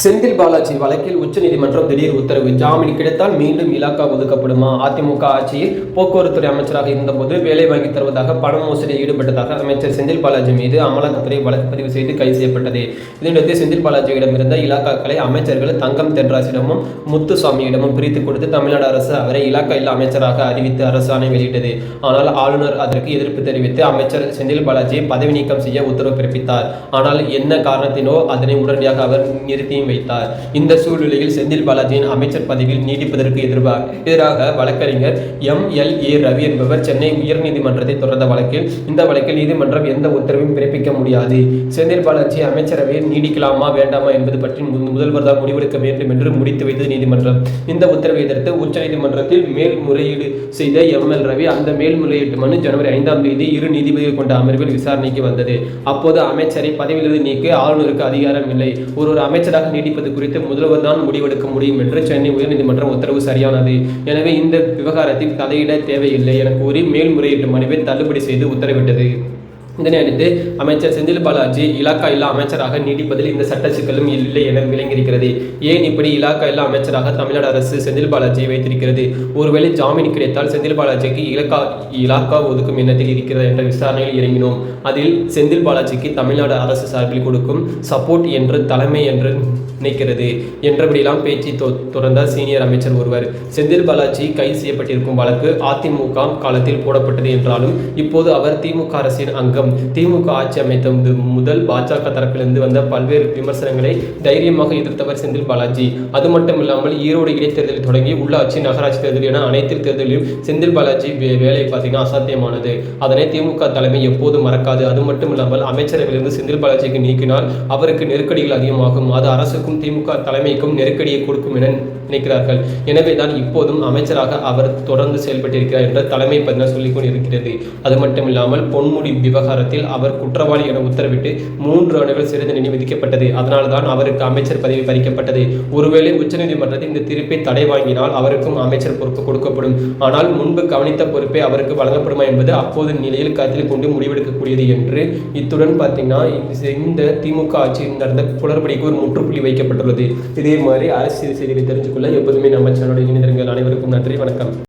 செந்தில் பாலாஜி வழக்கில் உச்சநீதிமன்றம் திடீர் உத்தரவு. ஜாமீன் கிடைத்தால் மீண்டும் இலாக்கா ஒதுக்கப்படுமா? அதிமுக ஆட்சியில் போக்குவரத்துறை அமைச்சராக இருந்தபோது வேலை வாங்கி தருவதாக பண மோசடியில் ஈடுபட்டதாக அமைச்சர் செந்தில் பாலாஜி மீது அமலாக்கத்துறை வழக்கு பதிவு செய்து கைது செய்யப்பட்டது. இதனிடையே செந்தில் பாலாஜியிடம் இருந்த இலாக்காக்களை அமைச்சர்கள் தங்கம் தென்ராசிடமும் முத்துசாமியிடமும் பிரித்து கொடுத்து தமிழ்நாடு அரசு அவரை இலாக்கா இல்லா அமைச்சராக அறிவித்து அரசாணை வெளியிட்டது. ஆனால் ஆளுநர் அதற்கு எதிர்ப்பு தெரிவித்து அமைச்சர் செந்தில் பாலாஜியை பதவி நீக்கம் செய்ய உத்தரவு பிறப்பித்தார். ஆனால் என்ன காரணத்தினோ அதனை உடனடியாக அவர் நிறுத்தி வைத்தார். இந்த சூழ்நிலையில் செந்தில் பாலாஜியின் அமைச்சர் பதவியில் நீடிப்பதற்கு எதிராக வழக்கறிஞர் MLA ரவி என்பவர் சென்னை உயர்நீதிமன்றத்தை தொடர்ந்த வழக்கில் இந்த வழக்கில் நீதிமன்றம் எந்த உத்தரவையும் பிறப்பிக்க முடியாது. செந்தில் பாலாஜி அமைச்சரவையில் நீடிக்கலாமா வேண்டாமா என்பது பற்றி முதல்வர் தான் முடிவெடுக்க வேண்டும் என்று முடித்து வைத்தது நீதிமன்றம். இந்த உத்தரவை எதிர்த்து உச்சநீதிமன்றத்தில் மேல்முறையீடு செய்த ML ரவி அந்த மேல்முறையீட்டு மனு ஜனவரி 5ஆம் தேதி இரு நீதிபதிகள் கொண்ட அமர்வில் விசாரணைக்கு வந்தது. அப்போது அமைச்சரை பதவியிலிருந்து நீக்க ஆளுநருக்கு அதிகாரம் இல்லை. ஒரு அமைச்சராக நீடிப்பது குறித்து முதல்வர் தான் முடிவெடுக்க முடியும் என்று சென்னை உயர்நீதிமன்றம் உத்தரவு சரியானது. எனவே இந்த விவகாரத்தில் தலையிட தேவையில்லை என கூறி மேல்முறையீட்டு மனுவை தள்ளுபடி செய்து உத்தரவிட்டது. இதனை அடுத்து அமைச்சர் செந்தில் பாலாஜி இலாக்கா இல்லா அமைச்சராக நீடிப்பதில் இந்த சட்ட சிக்கலும் இல்லை என விளங்கியிருக்கிறது. ஏன் இப்படி இலாக்கா இல்லா அமைச்சராக தமிழ்நாடு அரசு செந்தில் பாலாஜியை வைத்திருக்கிறது? ஒருவேளை ஜாமீன் கிடைத்தால் செந்தில் பாலாஜிக்கு இலாக்கா ஒதுக்கும் எண்ணத்தில் இருக்கிறது என்ற விசாரணையில் இறங்கினோம். அதில் செந்தில் பாலாஜிக்கு தமிழ்நாடு அரசு சார்பில் கொடுக்கும் சப்போர்ட் என்று தலைமை என்று நினைக்கிறது என்றபடியெல்லாம் பேச்சு தொடர்ந்தார் சீனியர் அமைச்சர் ஒருவர். செந்தில் பாலாஜி கைது செய்யப்பட்டிருக்கும் வழக்கு அதிமுக காலத்தில் போடப்பட்டது என்றாலும் இப்போது அவர் திமுக அரசின் அங்கம். திமுக ஆட்சி அமைத்த முதல் பாஜக தரப்பிலிருந்து வந்த பல்வேறு விமர்சனங்களை தைரியமாக எதிர்த்தவர் செந்தில் பாலாஜி. அது மட்டுமில்லாமல் ஈரோடு இடைத்தேர்தலில் தொடங்கி உள்ளாட்சி நகராட்சி தேர்தல் என அனைத்து தேர்தலிலும் செந்தில் பாலாஜி வேலை பார்த்தீங்கன்னா அசாத்தியமானது. அதனை திமுக தலைமை எப்போது மறக்காது. அது மட்டுமில்லாமல் அமைச்சரவையிலிருந்து செந்தில் பாலாஜிக்கு நீக்கினால் அவருக்கு நெருக்கடிகள் அதிகமாகும். அது அரசுக்கும் திமுக தலைமைக்கும் நெருக்கடியை கொடுக்கும் என நினைக்கிறார்கள். எனவேதான் இப்போதும் அமைச்சராக அவர் தொடர்ந்து செயல்பட்டிருக்கிறார் என்ற தலைமை பதினார் சொல்லிக் கொண்டிருக்கிறது. அது மட்டுமில்லாமல் பொன்முடி விவகாரத்தில் அவர் குற்றவாளி என உத்தரவிட்டு 3 ஆண்டுகள் சிறை தண்டனை விதிக்கப்பட்டது. அதனால்தான் அவருக்கு அமைச்சர் பதவி பறிக்கப்பட்டது. ஒருவேளை உச்சநீதிமன்றத்தில் இந்த தீர்ப்பை தடை வாங்கினால் அவருக்கும் அமைச்சர் பொறுப்பு கொடுக்கப்படும். ஆனால் முன்பு கவனித்த பொறுப்பை அவருக்கு வழங்கப்படுமா என்பது அப்போது நிலையில் கருத்தில் கொண்டு முடிவெடுக்கக்கூடியது என்று இத்துடன் பார்த்தீங்கன்னா இந்த திமுக ஆட்சியில் நடந்த குளறுபடிக்கு ஒரு முற்றுப்புள்ளி வைக்கப்பட்டுள்ளது. இதே மாதிரி அரசியல் செய்திகளை தெரிஞ்சுக்கொள்ள எப்போதுமே நம்ம சேனலோட இணைந்திருங்கள். அனைவருக்கும் நன்றி, வணக்கம்.